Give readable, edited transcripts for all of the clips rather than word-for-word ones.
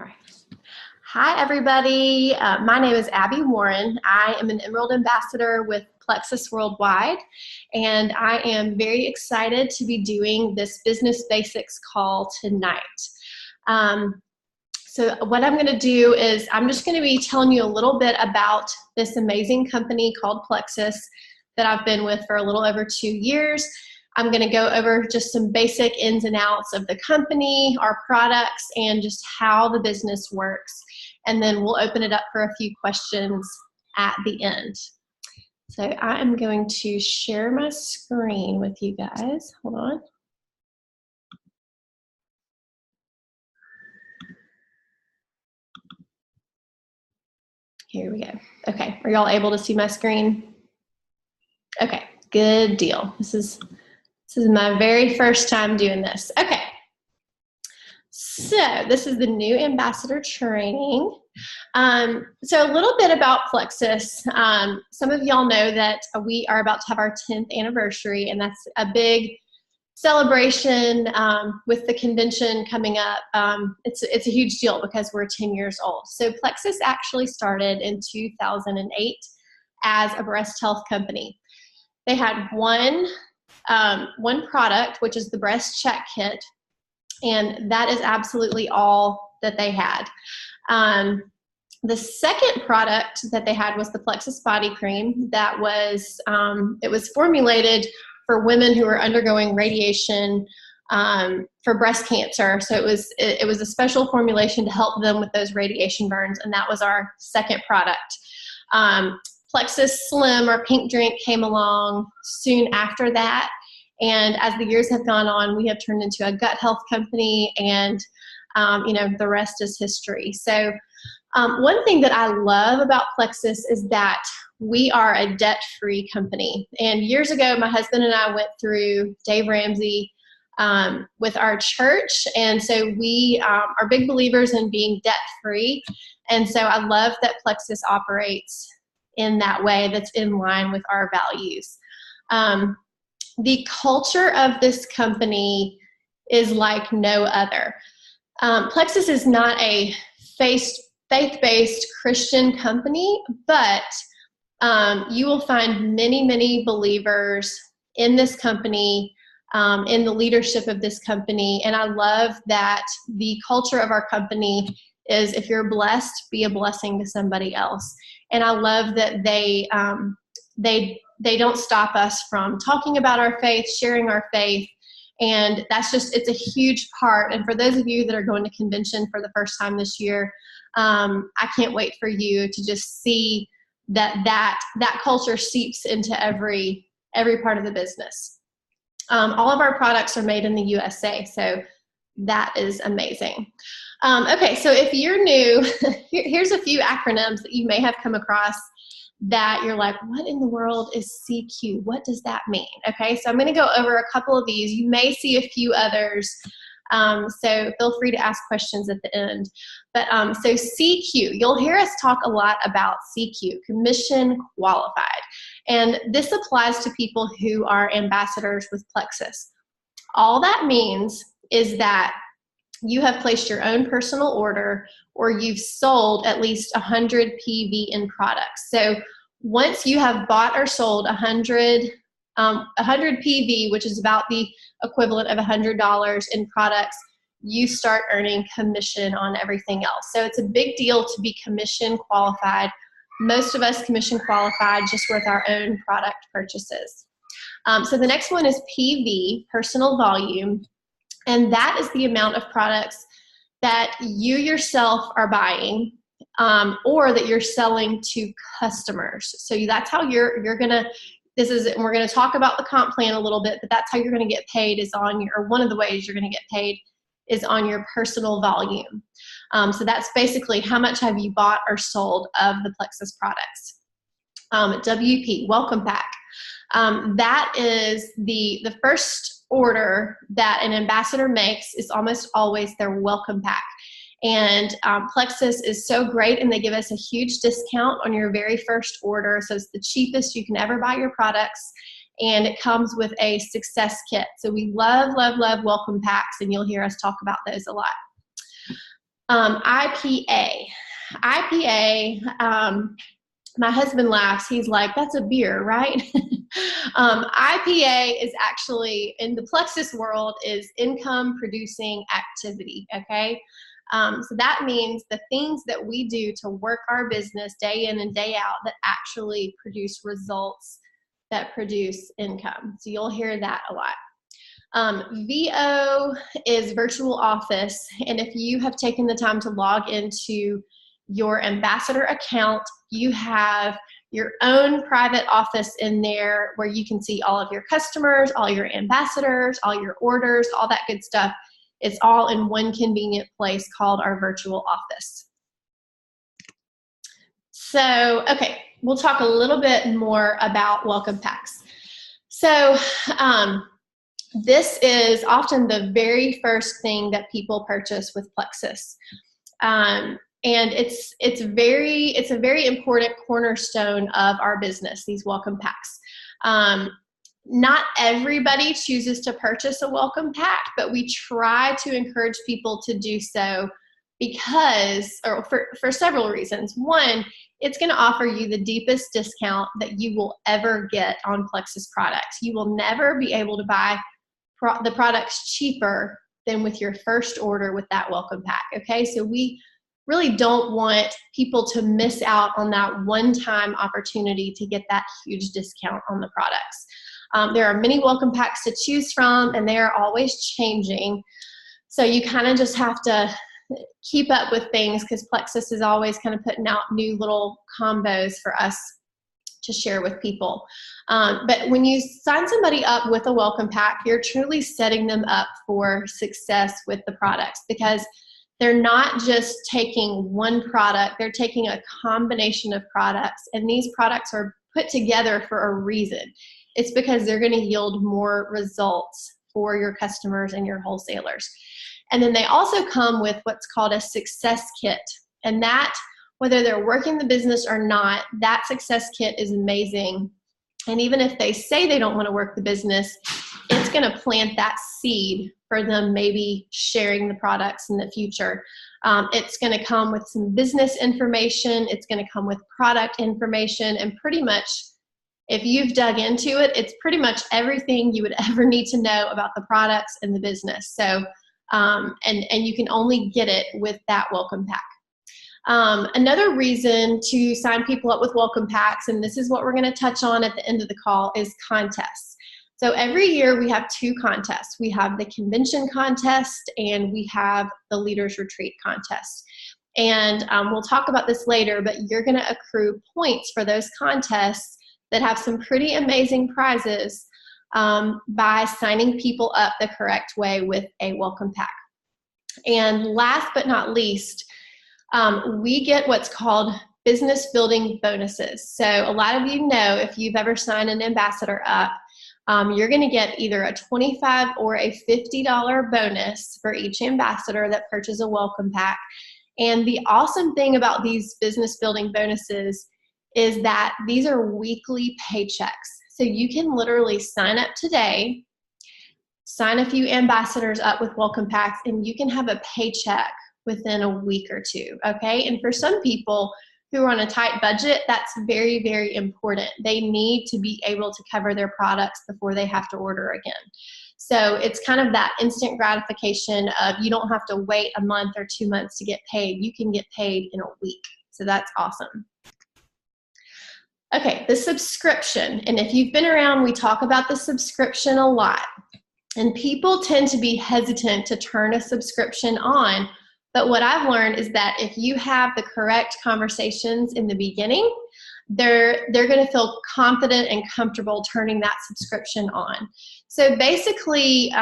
All right. Hi, everybody. My name is Abby Warren. I am an Emerald Ambassador with Plexus Worldwide, and I am very excited to be doing this Business Basics call tonight. So what I'm going to do is I'm just going to be telling you a little bit about this amazing company called Plexus that I've been with for a little over 2 years. I'm going to go over just some basic ins and outs of the company, our products, and just how the business works. And then we'll open it up for a few questions at the end. So I am going to share my screen with you guys. Hold on. Here we go. Okay, are y'all able to see my screen? Okay, good deal. This is my very first time doing this. Okay, so this is the new ambassador training. So a little bit about Plexus. Some of y'all know that we are about to have our 10th anniversary, and that's a big celebration with the convention coming up. It's a huge deal because we're 10 years old. So Plexus actually started in 2008 as a breast health company. They had one product, which is the breast check kit, and that is absolutely all that they had. The second product that they had was the Plexus body cream. That was it was formulated for women who are undergoing radiation for breast cancer. So it was a special formulation to help them with those radiation burns, and that was our second product. Plexus Slim, our pink drink, came along soon after that. And as the years have gone on, we have turned into a gut health company, and the rest is history. So one thing that I love about Plexus is that we are a debt-free company. And years ago, my husband and I went through Dave Ramsey with our church. And so we are big believers in being debt-free. And so I love that Plexus operates in that way that's in line with our values. The culture of this company is like no other. Plexus is not a faith-based Christian company, but you will find many, many believers in this company, in the leadership of this company. And I love that the culture of our company is, if you're blessed, be a blessing to somebody else. And I love that they don't stop us from talking about our faith, sharing our faith. And it's a huge part. And for those of you that are going to convention for the first time this year, I can't wait for you to just see that culture seeps into every part of the business. All of our products are made in the USA, so that is amazing. Okay, so if you're new, here's a few acronyms that you may have come across that you're like, what in the world is CQ? What does that mean? Okay, so I'm going to go over a couple of these. You may see a few others, so feel free to ask questions at the end. But so CQ, you'll hear us talk a lot about CQ, commission qualified. And this applies to people who are ambassadors with Plexus. All that means is that you have placed your own personal order, or you've sold at least 100 PV in products. So once you have bought or sold 100 PV, which is about the equivalent of $100 in products, you start earning commission on everything else. So it's a big deal to be commission qualified. Most of us commission qualified just with our own product purchases. So the next one is PV, personal volume. And that is the amount of products that you yourself are buying or that you're selling to customers. So that's how you're going to, and we're going to talk about the comp plan a little bit, but that's how you're going to get paid is or one of the ways you're going to get paid is on your personal volume. So that's basically how much have you bought or sold of the Plexus products. WP, welcome pack. That is the first order that an ambassador makes is almost always their welcome pack. And Plexus is so great, and they give us a huge discount on your very first order. So it's the cheapest you can ever buy your products, and it comes with a success kit. So we love, love, love welcome packs, and you'll hear us talk about those a lot. IPA. IPA, my husband laughs. He's like, that's a beer, right? IPA is actually, in the Plexus world, is income producing activity, okay? So that means the things that we do to work our business day in and day out that actually produce results that produce income. So you'll hear that a lot. VO is virtual office, and if you have taken the time to log into your ambassador account, you have your own private office in there where you can see all of your customers, all your ambassadors, all your orders, all that good stuff. It's all in one convenient place called our virtual office. So, okay, we'll talk a little bit more about welcome packs. So, this is often the very first thing that people purchase with Plexus. And it's a very important cornerstone of our business, these welcome packs. Not everybody chooses to purchase a welcome pack, but we try to encourage people to do so because, or for several reasons. One, it's going to offer you the deepest discount that you will ever get on Plexus products. You will never be able to buy the products cheaper than with your first order with that welcome pack, okay? So we really don't want people to miss out on that one-time opportunity to get that huge discount on the products. There are many welcome packs to choose from, and they are always changing. So you kind of just have to keep up with things because Plexus is always kind of putting out new little combos for us to share with people. But when you sign somebody up with a welcome pack, you're truly setting them up for success with the products because they're not just taking one product, they're taking a combination of products, and these products are put together for a reason. It's because they're going to yield more results for your customers and your wholesalers. And then they also come with what's called a success kit. And that, whether they're working the business or not, that success kit is amazing. And even if they say they don't want to work the business, it's going to plant that seed for them maybe sharing the products in the future. It's going to come with some business information. It's going to come with product information, and pretty much if you've dug into it, it's pretty much everything you would ever need to know about the products and the business. So, and you can only get it with that welcome pack. Another reason to sign people up with welcome packs, and this is what we're going to touch on at the end of the call, is contests. So every year we have two contests. We have the convention contest and we have the leaders retreat contest. And we'll talk about this later, but you're going to accrue points for those contests that have some pretty amazing prizes by signing people up the correct way with a welcome pack. And last but not least, we get what's called business building bonuses. So a lot of you know, if you've ever signed an ambassador up, you're going to get either a $25 or a $50 bonus for each ambassador that purchases a welcome pack. And the awesome thing about these business building bonuses is that these are weekly paychecks. So you can literally sign up today, sign a few ambassadors up with welcome packs, and you can have a paycheck within a week or two, okay? And for some people who are on a tight budget, that's very, very important. They need to be able to cover their products before they have to order again. So it's kind of that instant gratification of you don't have to wait a month or 2 months to get paid. You can get paid in a week. So that's awesome. Okay, the subscription. And if you've been around, we talk about the subscription a lot. And people tend to be hesitant to turn a subscription on. But what I've learned is that if you have the correct conversations in the beginning, they're going to feel confident and comfortable turning that subscription on. So basically,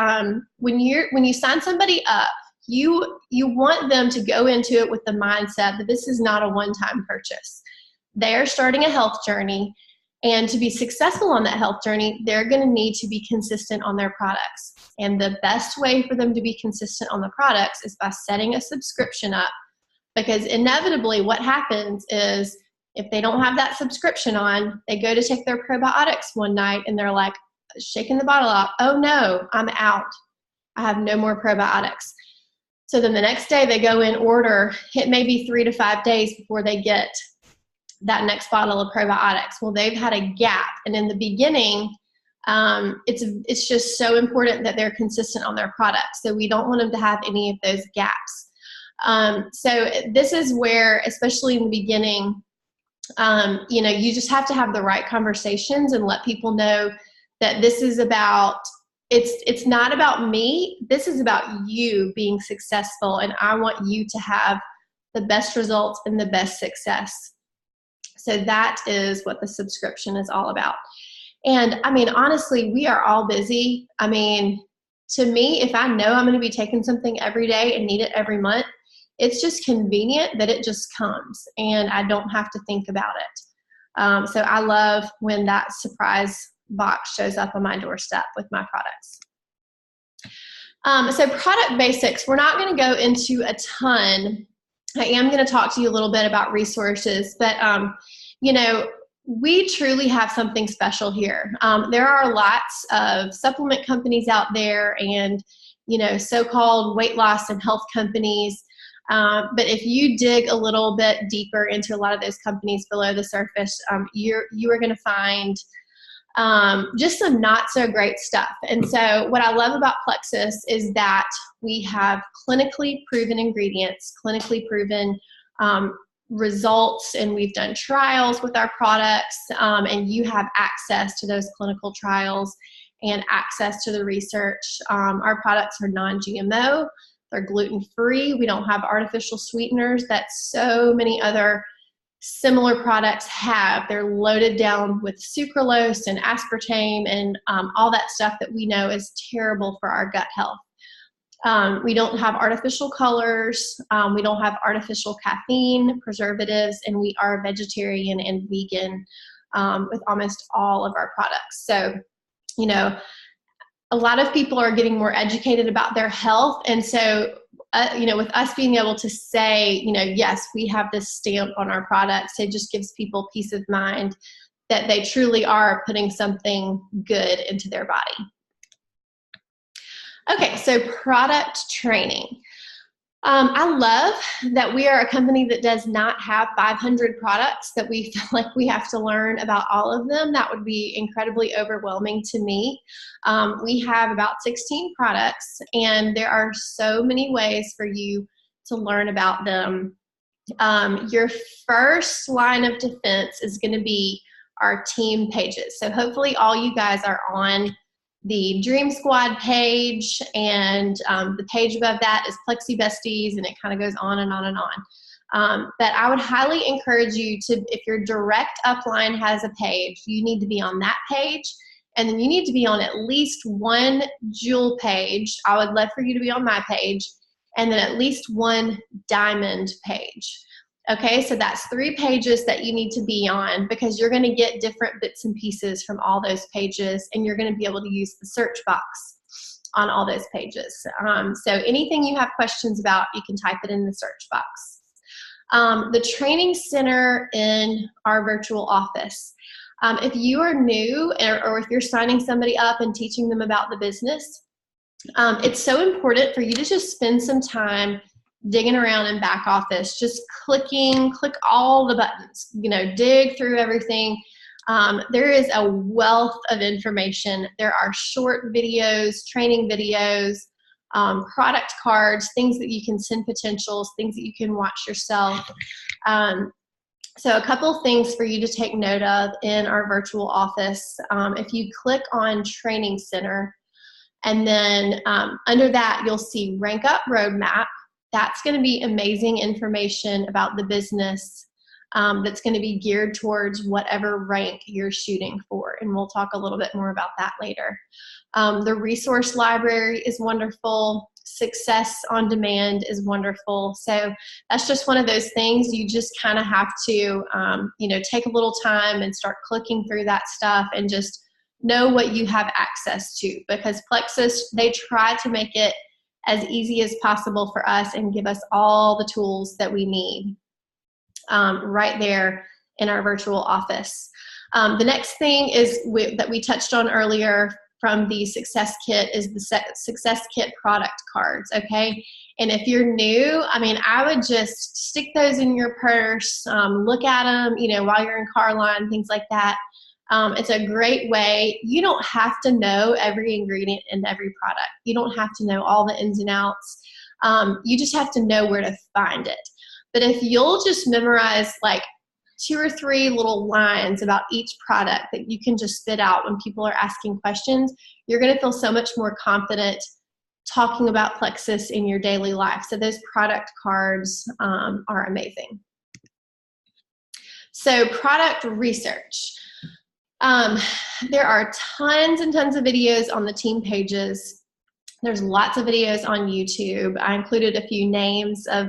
when you sign somebody up, you want them to go into it with the mindset that this is not a one-time purchase. They're starting a health journey, and to be successful on that health journey, they're going to need to be consistent on their products. And the best way for them to be consistent on the products is by setting a subscription up, because inevitably what happens is if they don't have that subscription on, they go to take their probiotics one night and they're like shaking the bottle out. Oh no, I'm out. I have no more probiotics. So then the next day they go in, order, it may be 3 to 5 days before they get that next bottle of probiotics. Well, they've had a gap. And in the beginning, it's just so important that they're consistent on their products. So we don't want them to have any of those gaps. So this is where, especially in the beginning, you just have to have the right conversations and let people know that this is about, it's not about me. This is about you being successful, and I want you to have the best results and the best success. So that is what the subscription is all about. And I mean, honestly, we are all busy. I mean, to me, if I know I'm going to be taking something every day and need it every month, it's just convenient that it just comes and I don't have to think about it. So I love when that surprise box shows up on my doorstep with my products. So product basics, we're not going to go into a ton. I am going to talk to you a little bit about resources, but we truly have something special here. There are lots of supplement companies out there and, so-called weight loss and health companies. But if you dig a little bit deeper into a lot of those companies below the surface, you are going to find just some not so great stuff. And so what I love about Plexus is that we have clinically proven ingredients, clinically proven results, and we've done trials with our products, and you have access to those clinical trials and access to the research. Our products are non-GMO. They're gluten-free. We don't have artificial sweeteners that so many other similar products have. They're loaded down with sucralose and aspartame and all that stuff that we know is terrible for our gut health. We don't have artificial colors. We don't have artificial caffeine, preservatives, and we are vegetarian and vegan with almost all of our products. So, a lot of people are getting more educated about their health. And so, with us being able to say, yes, we have this stamp on our products, it just gives people peace of mind that they truly are putting something good into their body. Okay, so product training. I love that we are a company that does not have 500 products that we feel like we have to learn about all of them. That would be incredibly overwhelming to me. We have about 16 products, and there are so many ways for you to learn about them. Your first line of defense is going to be our team pages. So hopefully all you guys are on the Dream Squad page, and the page above that is Plexi Besties, and it kind of goes on and on and on. But I would highly encourage you to, if your direct upline has a page, you need to be on that page, and then you need to be on at least one jewel page. I would love for you to be on my page, and then at least one diamond page. Okay, so that's 3 pages that you need to be on, because you're going to get different bits and pieces from all those pages, and you're going to be able to use the search box on all those pages. So anything you have questions about, you can type it in the search box. The training center in our virtual office. If you are new, or if you're signing somebody up and teaching them about the business, it's so important for you to just spend some time digging around in back office, just click all the buttons, dig through everything. There is a wealth of information. There are short videos, training videos, product cards, things that you can send potentials, things that you can watch yourself. So a couple things for you to take note of in our virtual office. If you click on Training Center, and then under that you'll see Rank Up Roadmap. That's going to be amazing information about the business that's going to be geared towards whatever rank you're shooting for. And we'll talk a little bit more about that later. The resource library is wonderful. Success on Demand is wonderful. So that's just one of those things you just kind of have to, take a little time and start clicking through that stuff and just know what you have access to, because Plexus, they try to make it as easy as possible for us and give us all the tools that we need right there in our virtual office. The next thing is that we touched on earlier from the Success Kit is the Success Kit product cards, okay? And if you're new, I mean, I would just stick those in your purse, look at them, while you're in car line, things like that. It's a great way. You don't have to know every ingredient in every product. You don't have to know all the ins and outs. You just have to know where to find it. But if you'll just memorize like 2 or 3 little lines about each product that you can just spit out when people are asking questions, you're going to feel so much more confident talking about Plexus in your daily life. So those product cards are amazing. So product research. There are tons and tons of videos on the team pages. There's lots of videos on YouTube. I included a few names of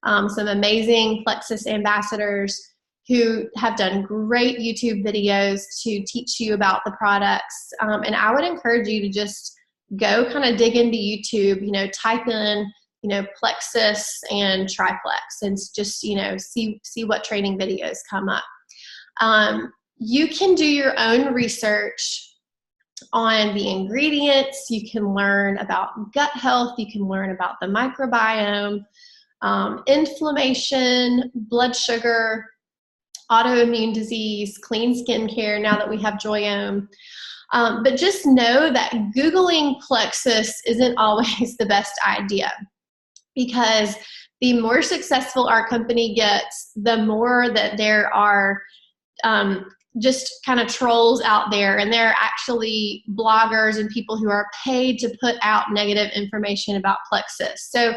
some amazing Plexus ambassadors who have done great YouTube videos to teach you about the products. And I would encourage you to just go kind of dig into YouTube, type in, Plexus and Triplex and just, see what training videos come up. You can do your own research on the ingredients. You can learn about gut health. You can learn about the microbiome, inflammation, blood sugar, autoimmune disease, clean skincare, now that we have Joyome. But just know that Googling Plexus isn't always the best idea, because the more successful our company gets, the more that there are just kind of trolls out there, and there are actually bloggers and people who are paid to put out negative information about Plexus. So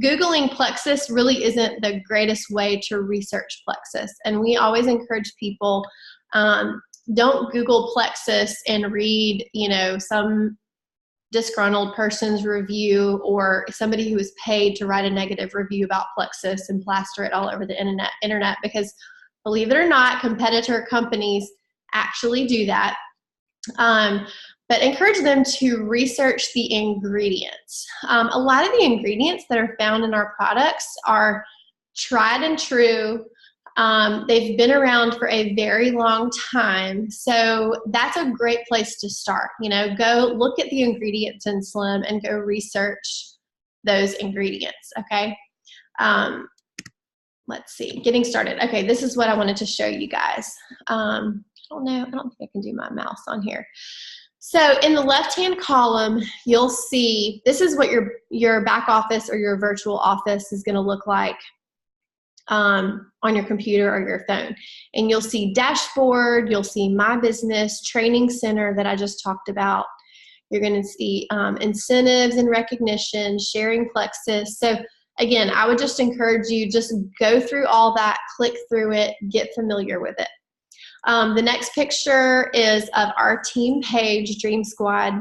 Googling Plexus really isn't the greatest way to research Plexus. And we always encourage people, don't Google Plexus and read, some disgruntled person's review or somebody who is paid to write a negative review about Plexus and plaster it all over the internet, because believe it or not, competitor companies actually do that. But encourage them to research the ingredients. A lot of the ingredients that are found in our products are tried and true. They've been around for a very long time. So that's a great place to start. Go look at the ingredients in Slim and go research those ingredients, okay? Let's see, getting started. Okay, this is what I wanted to show you guys. I don't think I can do my mouse on here. So in the left-hand column, you'll see, this is what your back office or your virtual office is gonna look like on your computer or your phone. And you'll see dashboard, you'll see my business, training center that I just talked about. You're gonna see incentives and recognition, sharing Plexus. So again, I would just encourage you, just go through all that, click through it, get familiar with it. The next picture is of our team page, Dream Squad.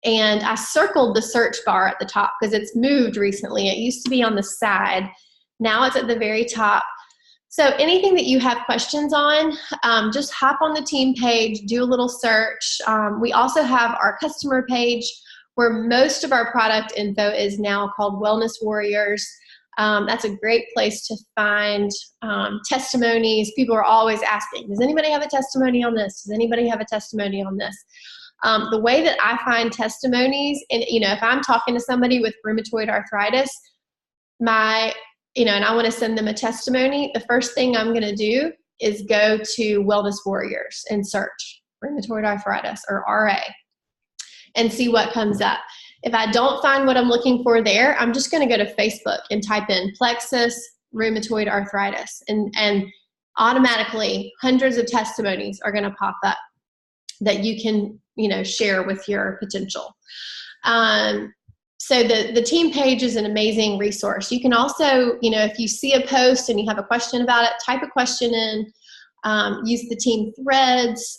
And I circled the search bar at the top because it's moved recently. It used to be on the side. Now it's at the very top. So anything that you have questions on, just hop on the team page, do a little search. We also have our customer page where most of our product info is now, called Wellness Warriors. That's a great place to find testimonies. People are always asking, does anybody have a testimony on this? Does anybody have a testimony on this? The way that I find testimonies, and if I'm talking to somebody with rheumatoid arthritis, and I want to send them a testimony, the first thing I'm going to do is go to Wellness Warriors and search rheumatoid arthritis or RA and see what comes up. If I don't find what I'm looking for there, I'm just going to go to Facebook and type in Plexus rheumatoid arthritis, and automatically hundreds of testimonies are going to pop up that you can share with your potential. So the team page is an amazing resource. You can also, if you see a post and you have a question about it, type a question in, use the team threads,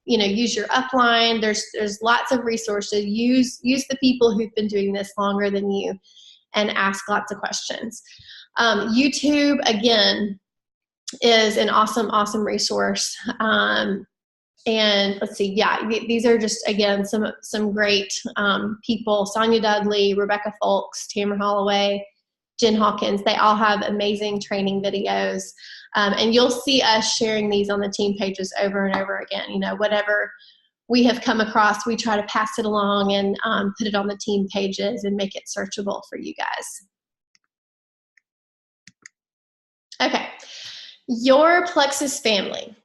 use your upline. There's lots of resources. Use the people who've been doing this longer than you and ask lots of questions. YouTube, again, is an awesome resource. And let's see, these are just, again, some great people. Sonia Dudley, Rebecca Folks, Tamara Holloway, Jen Hawkins. They all have amazing training videos. And you'll see us sharing these on the team pages over and over again. Whatever we have come across, we try to pass it along and put it on the team pages and make it searchable for you guys. Okay, your Plexus family.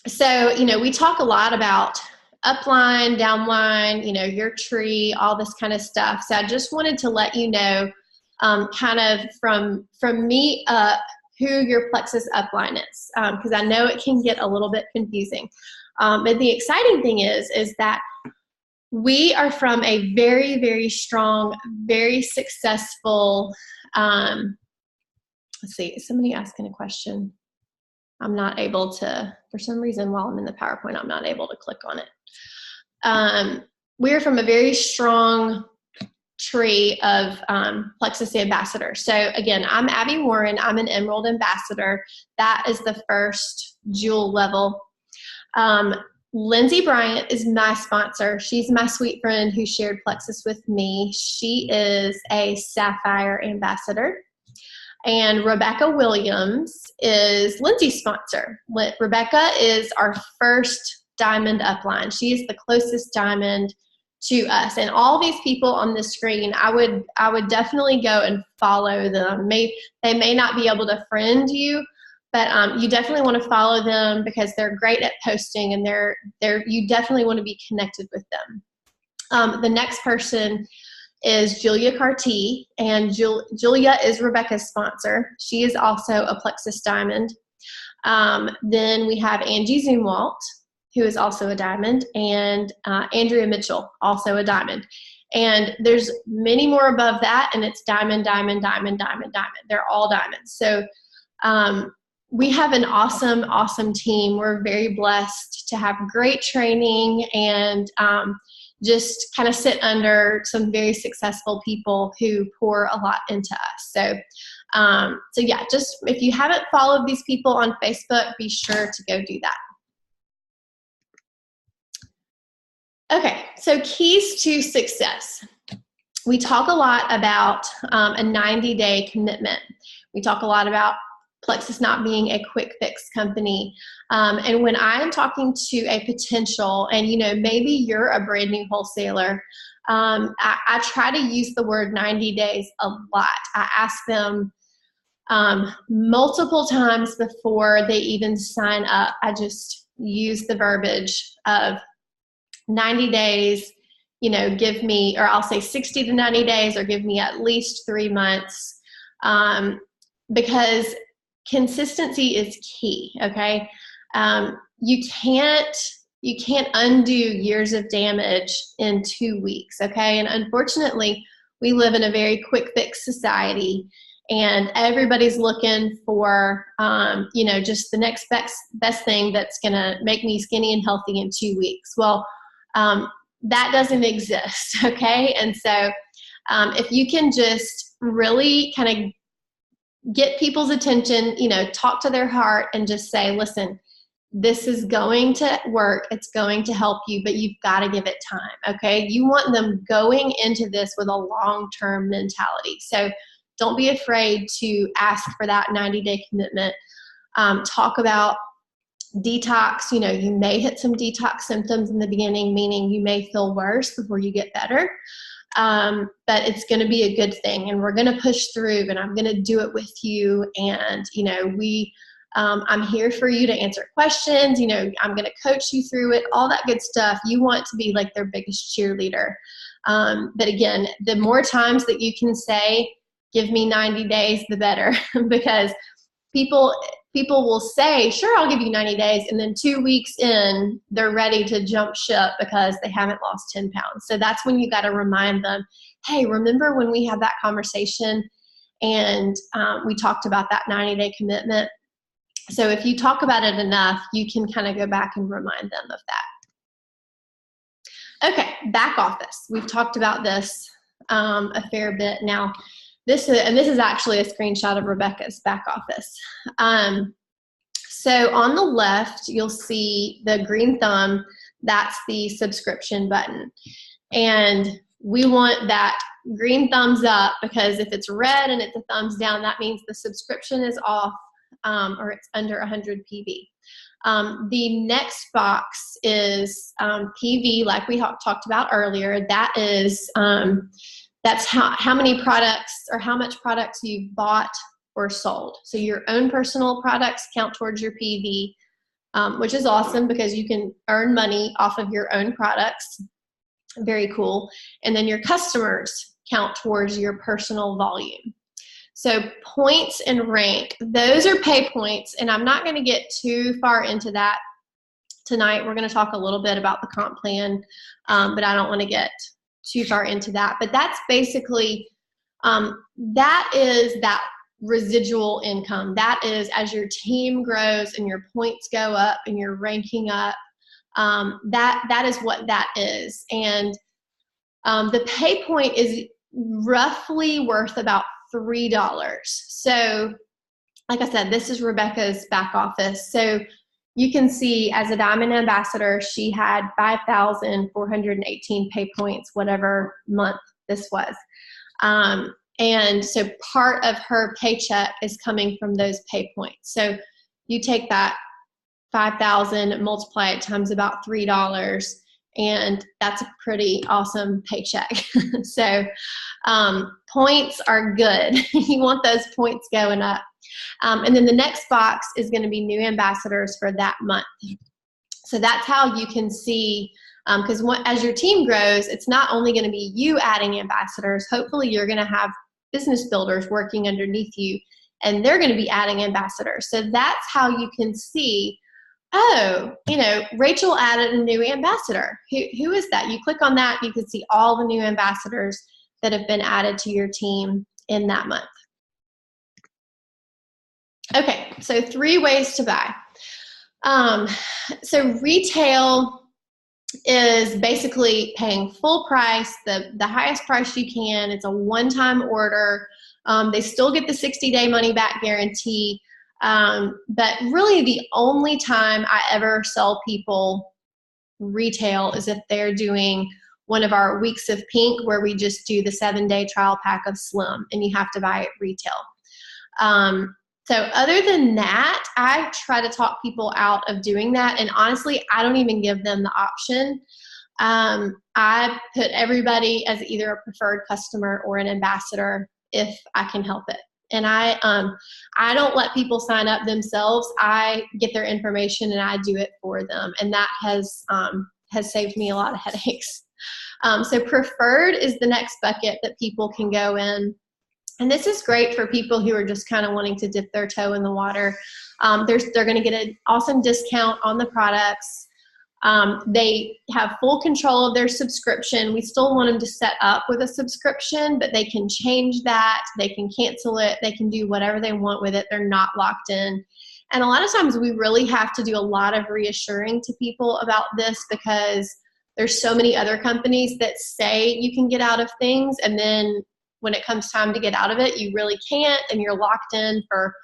So, you know, we talk a lot about upline, downline, you know, your tree, all this kind of stuff. So I just wanted to let you know kind of from me up who your Plexus upline is, because I know it can get a little bit confusing. But the exciting thing is that we are from a very, very strong, very successful, let's see, is somebody asking a question? I'm not able to, for some reason, while I'm in the PowerPoint, I'm not able to click on it. We're from a very strong tree of Plexus ambassadors. So again, I'm Abby Warren. I'm an Emerald ambassador. That is the first jewel level. Lindsay Bryant is my sponsor. She's my sweet friend who shared Plexus with me. She is a Sapphire ambassador. And Rebecca Williams is Lindsay's sponsor. Rebecca is our first diamond upline. She is the closest diamond to us. And all these people on the screen, I would definitely go and follow them. They may not be able to friend you, but you definitely want to follow them because they're great at posting, and you definitely want to be connected with them. The next person is Julia Carty, and Julia is Rebecca's sponsor. She is also a Plexus diamond. Then we have Angie Zumwalt, who is also a diamond, and Andrea Mitchell, also a diamond. And there's many more above that, and it's diamond, diamond, diamond, diamond, diamond. They're all diamonds. So we have an awesome, awesome team. We're very blessed to have great training and just kind of sit under some very successful people who pour a lot into us. So yeah, just if you haven't followed these people on Facebook, be sure to go do that. Okay, so keys to success. We talk a lot about a 90-day commitment. We talk a lot about Plexus not being a quick fix company. And when I'm talking to a potential, and you know, maybe you're a brand new wholesaler, I try to use the word 90 days a lot. I ask them multiple times before they even sign up. I just use the verbiage of 90 days, you know, give me, or I'll say 60 to 90 days, or give me at least 3 months, because consistency is key. Okay. You can't undo years of damage in 2 weeks. Okay. And unfortunately, we live in a very quick fix society, and everybody's looking for, you know, just the next best thing that's going to make me skinny and healthy in 2 weeks. Well, that doesn't exist. Okay. And so, if you can just really kind of get people's attention, you know, talk to their heart and just say, listen, this is going to work. It's going to help you, but you've got to give it time. Okay. You want them going into this with a long-term mentality. So don't be afraid to ask for that 90-day commitment. Talk about detox. You know, you may hit some detox symptoms in the beginning, meaning you may feel worse before you get better. But it's going to be a good thing, and we're going to push through, and I'm going to do it with you. And, you know, I'm here for you to answer questions. You know, I'm going to coach you through it, all that good stuff. You want to be like their biggest cheerleader. But again, the more times that you can say, give me 90 days, the better, because people will say, sure, I'll give you 90 days. And then 2 weeks in, they're ready to jump ship because they haven't lost 10 pounds. So that's when you got to remind them, hey, remember when we had that conversation and we talked about that 90-day commitment? So if you talk about it enough, you can kind of go back and remind them of that. Okay, back office. We've talked about this a fair bit now. This is actually a screenshot of Rebecca's back office. So on the left, you'll see the green thumb. That's the subscription button. And we want that green thumbs up, because if it's red and it's a thumbs down, that means the subscription is off. or it's under 100 PV. The next box is PV, like we talked about earlier. That is, that's how many products or how much products you've bought or sold. So your own personal products count towards your PV, which is awesome because you can earn money off of your own products. Very cool. And then your customers count towards your personal volume. So points and rank, those are pay points, and I'm not going to get too far into that tonight. We're going to talk a little bit about the comp plan, but I don't want to get too far into that. But that's basically, that is that residual income. That is as your team grows and your points go up and you're ranking up, that is what that is. And the pay point is roughly worth about $3. So like I said, this is Rebecca's back office. So you can see as a Diamond Ambassador, she had 5,418 pay points, whatever month this was. And so part of her paycheck is coming from those pay points. So you take that 5,000, multiply it times about $3, and that's a pretty awesome paycheck. So points are good. You want those points going up. And then the next box is going to be new ambassadors for that month. So that's how you can see, because as your team grows, it's not only going to be you adding ambassadors. Hopefully you're going to have business builders working underneath you, and they're going to be adding ambassadors. So that's how you can see, oh, you know, Rachel added a new ambassador. Who is that? You click on that, you can see all the new ambassadors that have been added to your team in that month. Okay, so 3 ways to buy. So retail is basically paying full price, the highest price you can. It's a one-time order. They still get the 60-day money-back guarantee. But really the only time I ever sell people retail is if they're doing one of our weeks of pink, where we just do the 7-day trial pack of Slim, and you have to buy it retail. So other than that, I try to talk people out of doing that. And honestly, I don't even give them the option. I put everybody as either a preferred customer or an ambassador if I can help it. And I don't let people sign up themselves. I get their information and I do it for them. And that has saved me a lot of headaches. So preferred is the next bucket that people can go in. And this is great for people who are just kind of wanting to dip their toe in the water. They're going to get an awesome discount on the products. They have full control of their subscription. We still want them to set up with a subscription, but they can change that. They can cancel it. They can do whatever they want with it. They're not locked in. And a lot of times we really have to do a lot of reassuring to people about this, because there's so many other companies that say you can get out of things, and then when it comes time to get out of it, you really can't, and you're locked in for,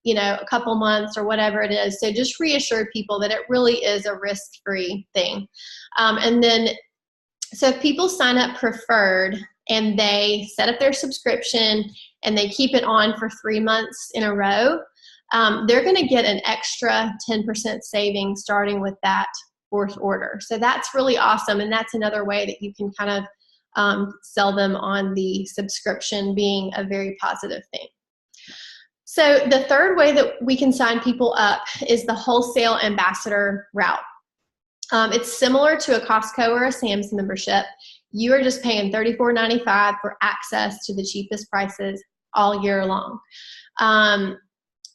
you know, a couple months or whatever it is. So just reassure people that it really is a risk-free thing. And then, so if people sign up preferred and they set up their subscription and they keep it on for 3 months in a row, they're going to get an extra 10% saving starting with that 4th order. So that's really awesome. And that's another way that you can kind of sell them on the subscription being a very positive thing. So the 3rd way that we can sign people up is the wholesale ambassador route. It's similar to a Costco or a Sam's membership. You are just paying $34.95 for access to the cheapest prices all year long.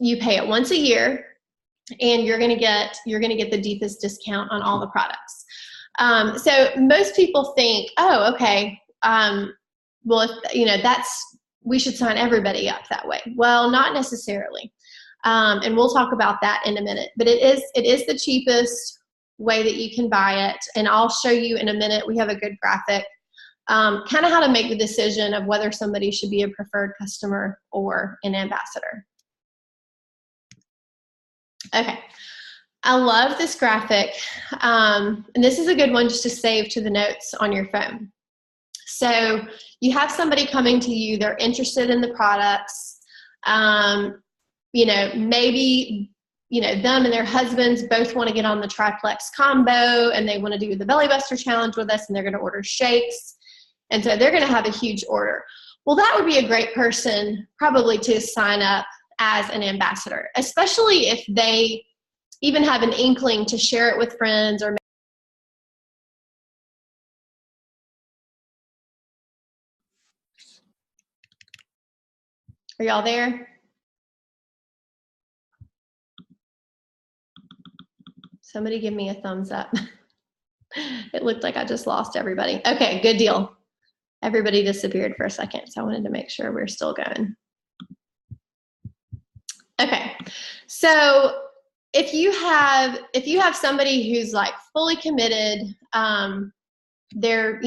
You pay it once a year, and you're going to get the deepest discount on all the products. So most people think, oh, okay, well, if, you know, we should sign everybody up that way. Well, not necessarily. And we'll talk about that in a minute, but it is the cheapest way that you can buy it. And I'll show you in a minute. We have a good graphic, kind of how to make the decision of whether somebody should be a preferred customer or an ambassador. Okay. I love this graphic, and this is a good one just to save to the notes on your phone. So you have somebody coming to you, they're interested in the products, maybe, them and their husbands both want to get on the triplex combo and they want to do the belly buster challenge with us, and they're going to order shakes. And so they're going to have a huge order. Well, that would be a great person probably to sign up as an ambassador, especially if they even have an inkling to share it with friends. Or are y'all there? Somebody give me a thumbs up. It looked like I just lost everybody. Okay, good deal. Everybody disappeared for a second, so I wanted to make sure we're still going. Okay, so if you have somebody who's like fully committed, they're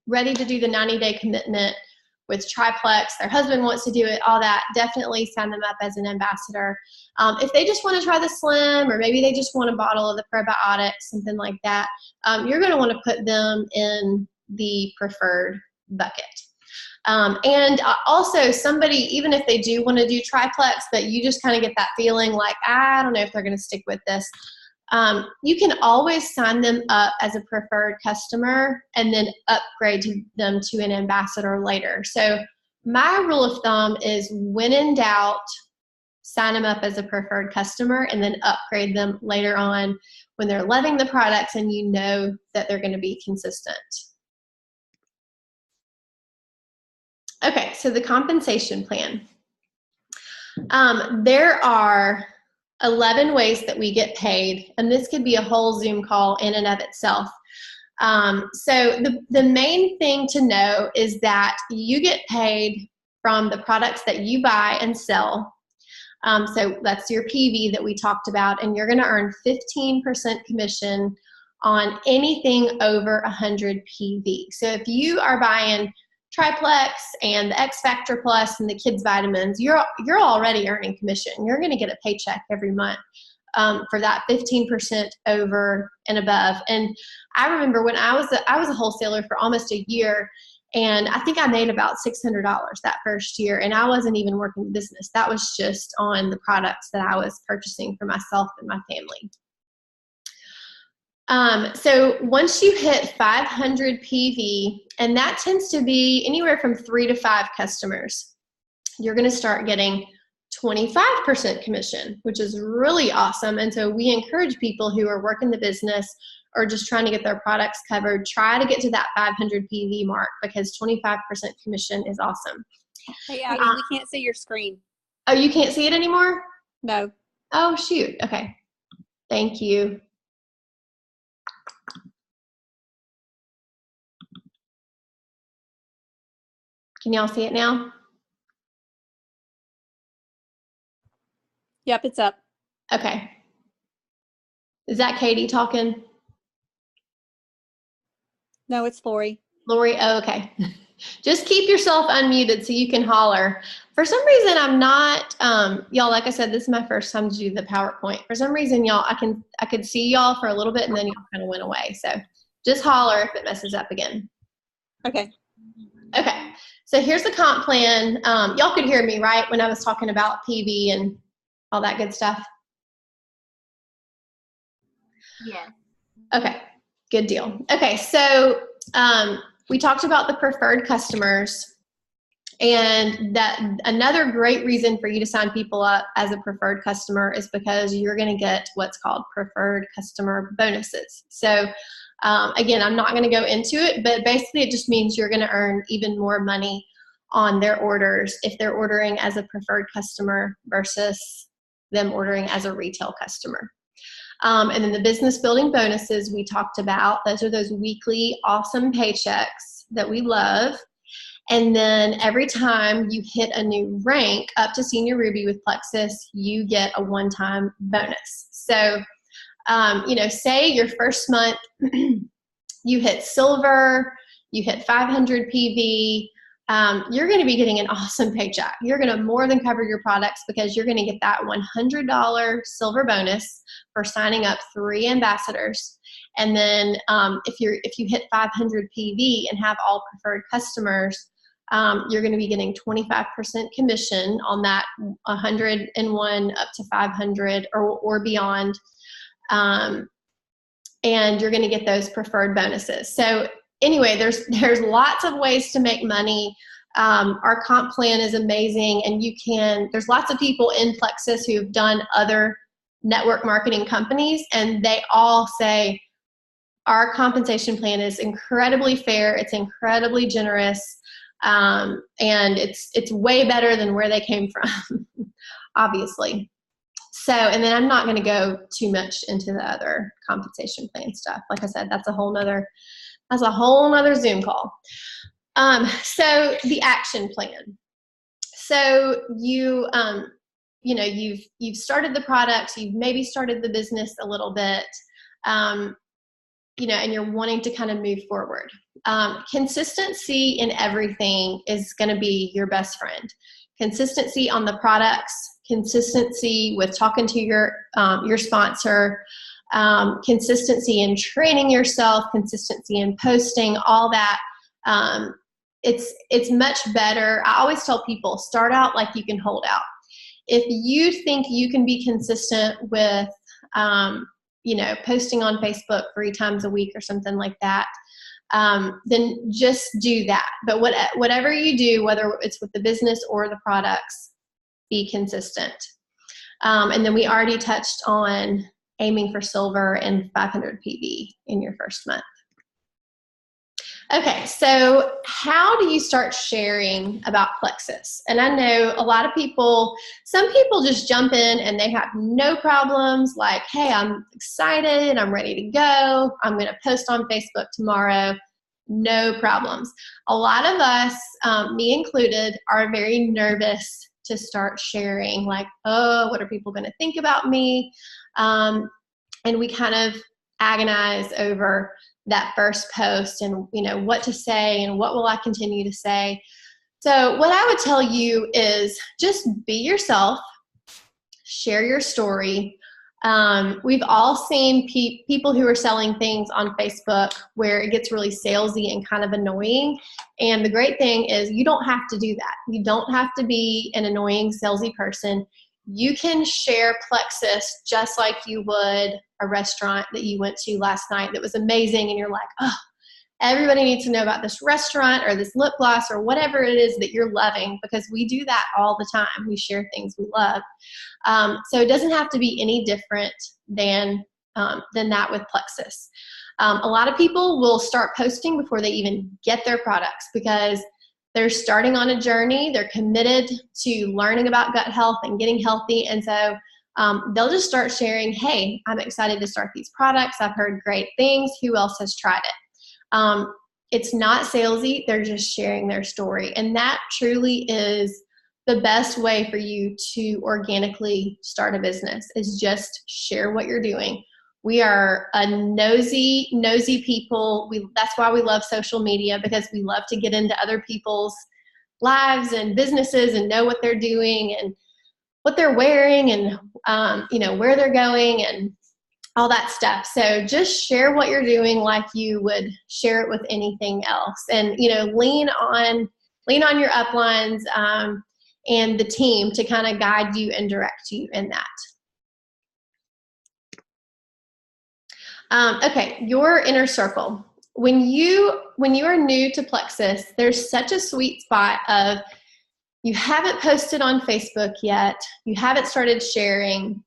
ready to do the 90-day commitment with triplex, their husband wants to do it, all that, definitely sign them up as an ambassador. If they just want to try the slim, or maybe they just want a bottle of the probiotics, something like that, you're going to want to put them in the preferred bucket. And also somebody, even if they do want to do triplex, but you just kind of get that feeling like, I don't know if they're going to stick with this, you can always sign them up as a preferred customer and then upgrade them to an ambassador later. So my rule of thumb is, when in doubt, sign them up as a preferred customer and then upgrade them later on when they're loving the products and you know that they're going to be consistent. Okay, so the compensation plan. There are 11 ways that we get paid, and this could be a whole Zoom call in and of itself. So the main thing to know is that you get paid from the products that you buy and sell. So that's your PV that we talked about, and you're going to earn 15% commission on anything over 100 PV. So if you are buying triplex and the X Factor Plus and the kids vitamins, you're already earning commission. You're going to get a paycheck every month for that 15% over and above. And I remember when I was a wholesaler for almost a year, and I think I made about $600 that first year, and I wasn't even working the business. That was just on the products that I was purchasing for myself and my family. So once you hit 500 PV, and that tends to be anywhere from 3 to 5 customers, you're going to start getting 25% commission, which is really awesome. And so we encourage people who are working the business or just trying to get their products covered, try to get to that 500 PV mark, because 25% commission is awesome. Hey, Abby, we can't see your screen. Oh, you can't see it anymore? No. Oh, shoot. Okay. Thank you. Can y'all see it now? Yep, it's up. Okay. Is that Katie talking? No, it's Lori. Lori, oh, okay. Just keep yourself unmuted so you can holler. For some reason, I'm not, y'all, like I said, this is my first time to do the PowerPoint. For some reason, y'all, I could see y'all for a little bit and then y'all kind of went away. So just holler if it messes up again. Okay. Okay. So here's the comp plan. Y'all could hear me, right, when I was talking about PV and all that good stuff? Yeah. Okay, good deal. Okay, so we talked about the preferred customers, and that another great reason for you to sign people up as a preferred customer is because you're going to get what's called preferred customer bonuses. So again, I'm not going to go into it, but basically it just means you're going to earn even more money on their orders if they're ordering as a preferred customer versus them ordering as a retail customer. And then the business building bonuses we talked about, those are those weekly awesome paychecks that we love. And then every time you hit a new rank up to Senior Ruby with Plexus, you get a one-time bonus. So, say your first month you hit silver, you hit 500 PV, you're going to be getting an awesome paycheck. You're going to more than cover your products because you're going to get that $100 silver bonus for signing up 3 ambassadors. And then if you hit 500 PV and have all preferred customers, you're going to be getting 25% commission on that 101 up to 500 or beyond. And you're going to get those preferred bonuses. So anyway, there's lots of ways to make money. Our comp plan is amazing, and there's lots of people in Plexus who've done other network marketing companies, and they all say our compensation plan is incredibly fair. It's incredibly generous. And it's way better than where they came from, obviously. So, and then I'm not going to go too much into the other compensation plan stuff. Like I said, that's a whole nother Zoom call. So the action plan. So you've started the product, you've maybe started the business a little bit, and you're wanting to kind of move forward. Consistency in everything is going to be your best friend. Consistency on the products, consistency with talking to your sponsor, consistency in training yourself, consistency in posting, all that. It's much better. I always tell people, start out like you can hold out. If you think you can be consistent with, posting on Facebook 3 times a week or something like that, then just do that. But whatever you do, whether it's with the business or the products, be consistent. And then we already touched on aiming for silver and 500 PV in your first month. Okay, so how do you start sharing about Plexus? And I know a lot of people, some people just jump in and they have no problems, like, hey, I'm excited, I'm ready to go, I'm going to post on Facebook tomorrow. No problems. A lot of us, me included, are very nervous to start sharing, like, oh, what are people going to think about me? And we kind of agonize over that first post and, what to say and what will I continue to say. So what I would tell you is just be yourself, share your story. We've all seen people who are selling things on Facebook where it gets really salesy and kind of annoying. And the great thing is you don't have to do that. You don't have to be an annoying salesy person. You can share Plexus just like you would a restaurant that you went to last night that was amazing, and you're like, oh, everybody needs to know about this restaurant or this lip gloss or whatever it is that you're loving, because we do that all the time. We share things we love. So it doesn't have to be any different than that with Plexus. A lot of people will start posting before they even get their products because they're starting on a journey. They're committed to learning about gut health and getting healthy. And so they'll just start sharing, hey, I'm excited to start these products. I've heard great things. Who else has tried it? It's not salesy. They're just sharing their story. And that truly is the best way for you to organically start a business, is just share what you're doing. We are a nosy people. That's why we love social media, because we love to get into other people's lives and businesses and know what they're doing and what they're wearing and, where they're going and all that stuff. So just share what you're doing like you would share it with anything else. And, lean on your uplines and the team to kind of guide you and direct you in that. Okay, your inner circle. When you are new to Plexus, there's such a sweet spot of you haven't posted on Facebook yet, you haven't started sharing,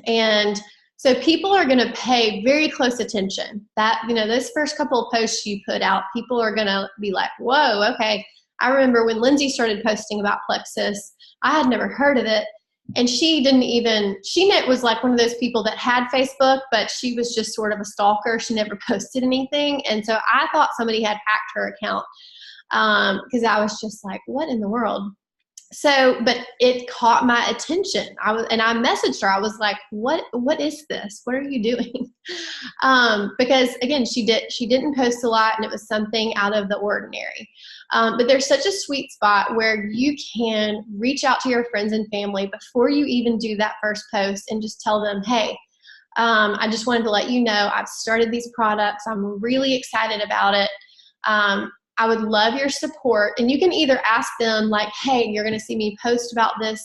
and so people are going to pay very close attention. That, those first couple of posts you put out, people are going to be like, whoa, okay. I remember when Lindsay started posting about Plexus, I had never heard of it. And she was like one of those people that had Facebook, but she was just sort of a stalker. She never posted anything. And so I thought somebody had hacked her account because I was just like, what in the world? So, but it caught my attention. I messaged her. I was like, what is this? What are you doing? Because again, she didn't post a lot, and it was something out of the ordinary. But there's such a sweet spot where you can reach out to your friends and family before you even do that first post and just tell them, hey, I just wanted to let you know I've started these products. I'm really excited about it. I would love your support. And you can either ask them like, hey, you're going to see me post about this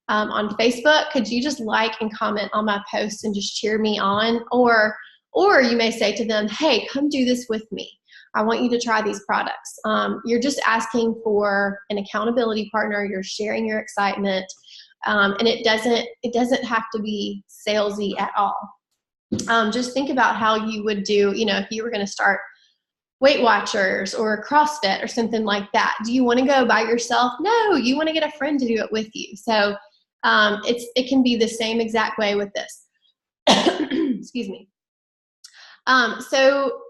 on Facebook. Could you just like and comment on my post and just cheer me on? Or you may say to them, hey, come do this with me. I want you to try these products. You're just asking for an accountability partner. You're sharing your excitement. And it doesn't have to be salesy at all. Just think about how you would do, if you were going to start Weight Watchers or CrossFit or something like that. Do you want to go by yourself? No, you want to get a friend to do it with you. So it can be the same exact way with this. Excuse me. So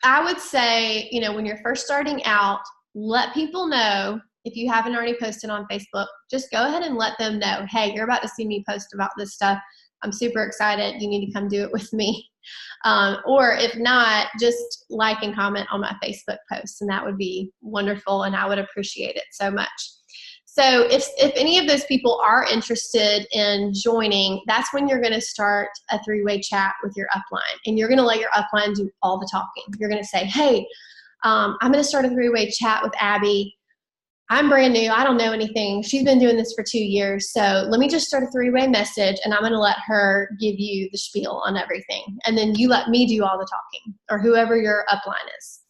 I would say, when you're first starting out, let people know. If you haven't already posted on Facebook, just go ahead and let them know, hey, you're about to see me post about this stuff. I'm super excited. You need to come do it with me. Or if not, just like and comment on my Facebook posts, and that would be wonderful, and I would appreciate it so much. So if any of those people are interested in joining, that's when you're going to start a 3-way chat with your upline, and you're going to let your upline do all the talking. You're going to say, hey, I'm going to start a 3-way chat with Abby. I'm brand new. I don't know anything. She's been doing this for 2 years. So let me just start a 3-way message, and I'm going to let her give you the spiel on everything. And then you let me do all the talking, or whoever your upline is.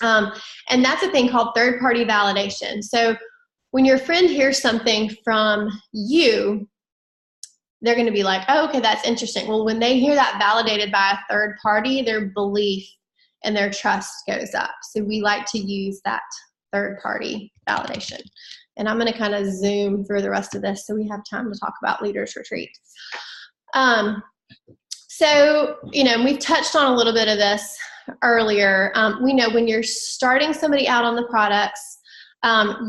And that's a thing called third-party validation. So when your friend hears something from you, they're going to be like, oh, okay, that's interesting. Well, when they hear that validated by a third party, their belief and their trust goes up. So we like to use that third-party validation. And I'm going to kind of zoom through the rest of this so we have time to talk about Leaders Retreat. So, we've touched on a little bit of this earlier. We know when you're starting somebody out on the products,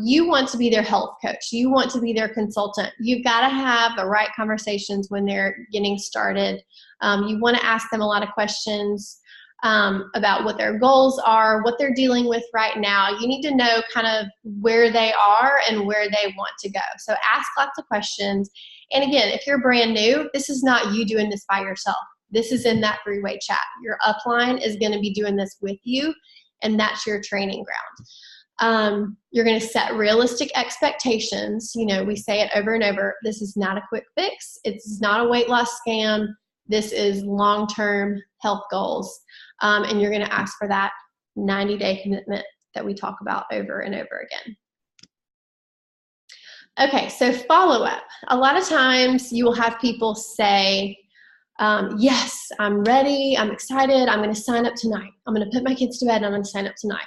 you want to be their health coach. You want to be their consultant. You've got to have the right conversations when they're getting started. You want to ask them a lot of questions about what their goals are, what they're dealing with right now. You need to know kind of where they are and where they want to go. So ask lots of questions. And again, if you're brand new, this is not you doing this by yourself. This is in that 3-way chat. Your upline is going to be doing this with you, and that's your training ground. You're going to set realistic expectations. We say it over and over. This is not a quick fix. It's not a weight loss scam. This is long-term health goals. And you're going to ask for that 90-day commitment that we talk about over and over again. Okay, so follow-up. A lot of times you will have people say, yes, I'm ready, I'm excited, I'm going to sign up tonight. I'm going to put my kids to bed and I'm going to sign up tonight.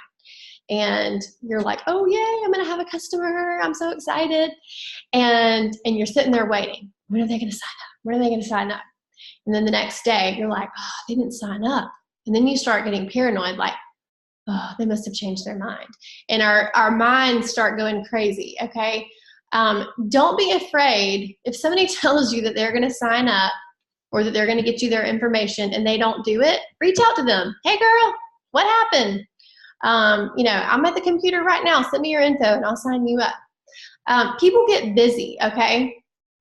And you're like, oh, yay, I'm going to have a customer. I'm so excited. And you're sitting there waiting. When are they going to sign up? When are they going to sign up? And then the next day, you're like, oh, they didn't sign up. And then you start getting paranoid, like, oh, they must have changed their mind. And our minds start going crazy, okay? Don't be afraid. If somebody tells you that they're going to sign up or that they're going to get you their information and they don't do it, reach out to them. Hey, girl, what happened? I'm at the computer right now. Send me your info and I'll sign you up. People get busy, okay?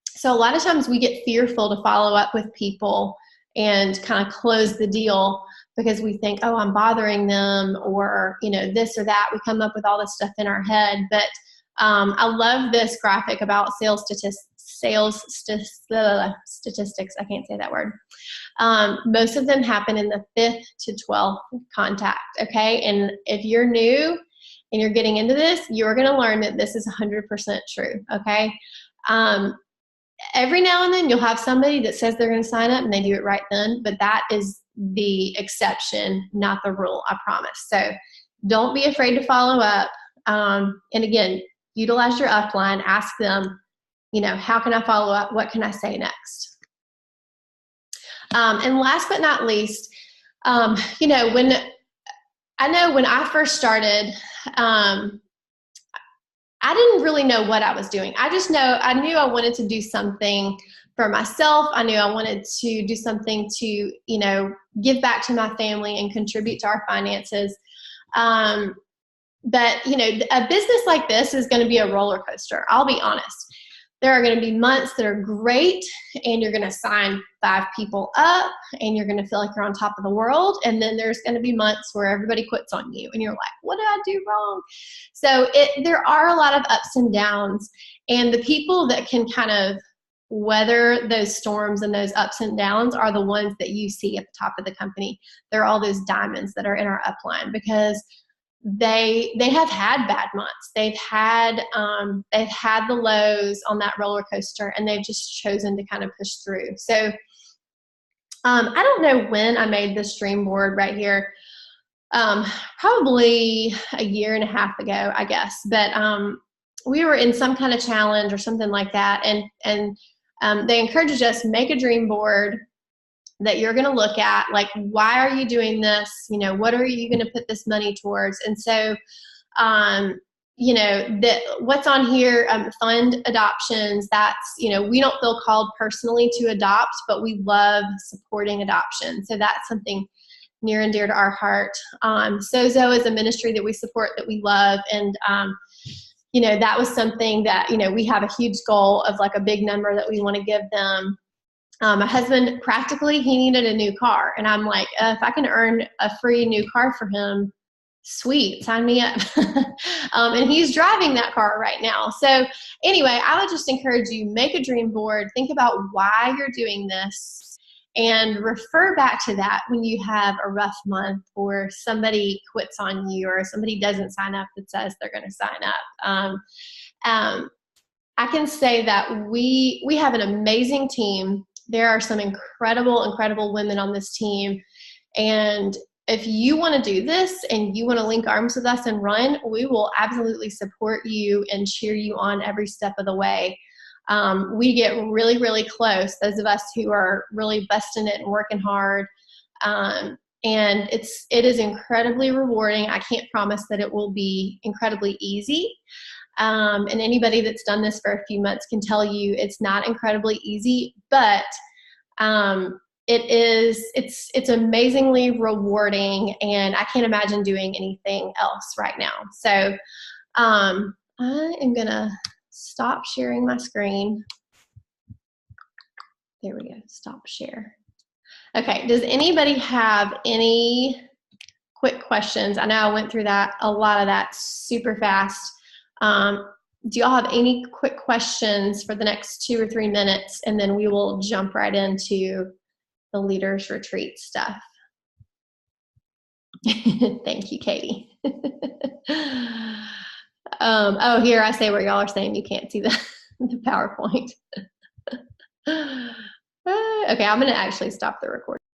So a lot of times we get fearful to follow up with people and kind of close the deal because we think, oh, I'm bothering them, or, this or that. We come up with all this stuff in our head. But I love this graphic about sales statistics. I can't say that word. Most of them happen in the 5th to 12th contact, okay? And if you're new and you're getting into this, you're going to learn that this is 100% true, okay? Every now and then you'll have somebody that says they're going to sign up and they do it right then, but that is the exception, not the rule, I promise. So don't be afraid to follow up. And again, utilize your upline, ask them, how can I follow up? What can I say next? And last but not least, when I first started, I didn't really know what I was doing. I knew I wanted to do something for myself. I knew I wanted to do something to, give back to my family and contribute to our finances. But, a business like this is going to be a roller coaster. I'll be honest. there are going to be months that are great, and you're going to sign 5 people up, and you're going to feel like you're on top of the world. And then there's going to be months where everybody quits on you, and you're like, what did I do wrong? So there are a lot of ups and downs, and the people that can kind of weather those storms and those ups and downs are the ones that you see at the top of the company. They're all those diamonds that are in our upline, because they have had bad months. They've had the lows on that roller coaster, and they've just chosen to kind of push through. So I don't know when I made this dream board right here. Probably a year and a half ago, I guess. But we were in some kind of challenge or something like that, and they encouraged us, make a dream board that you're going to look at, like, why are you doing this? You know, what are you going to put this money towards? And so, you know, what's on here, fund adoptions. That's, you know, we don't feel called personally to adopt, but we love supporting adoption. So that's something near and dear to our heart. Sozo is a ministry that we support, that we love. And, you know, that was something that, you know, we have a huge goal of like a big number that we want to give them. My husband, practically, he needed a new car. And I'm like, if I can earn a free new car for him, sweet, sign me up. And he's driving that car right now. So anyway, I would just encourage you, make a dream board, think about why you're doing this, and refer back to that when you have a rough month, or somebody quits on you, or somebody doesn't sign up that says they're going to sign up. I can say that we have an amazing team. There are some incredible women on this team. And if you want to do this and you want to link arms with us and run, we will absolutely support you and cheer you on every step of the way. We get really, really close, those of us who are really busting it and working hard. And it is incredibly rewarding. I can't promise that it will be incredibly easy. And anybody that's done this for a few months can tell you it's not incredibly easy, but it's amazingly rewarding, and I can't imagine doing anything else right now. So I am gonna stop sharing my screen. There we go, stop share. Okay, does anybody have any quick questions? I know I went through a lot of that super fast. Do y'all have any quick questions for the next 2 or 3 minutes, and then we will jump right into the Leaders Retreat stuff. Thank you, Katie. Oh, here, I say where y'all are saying you can't see the PowerPoint. Okay, I'm going to actually stop the recording.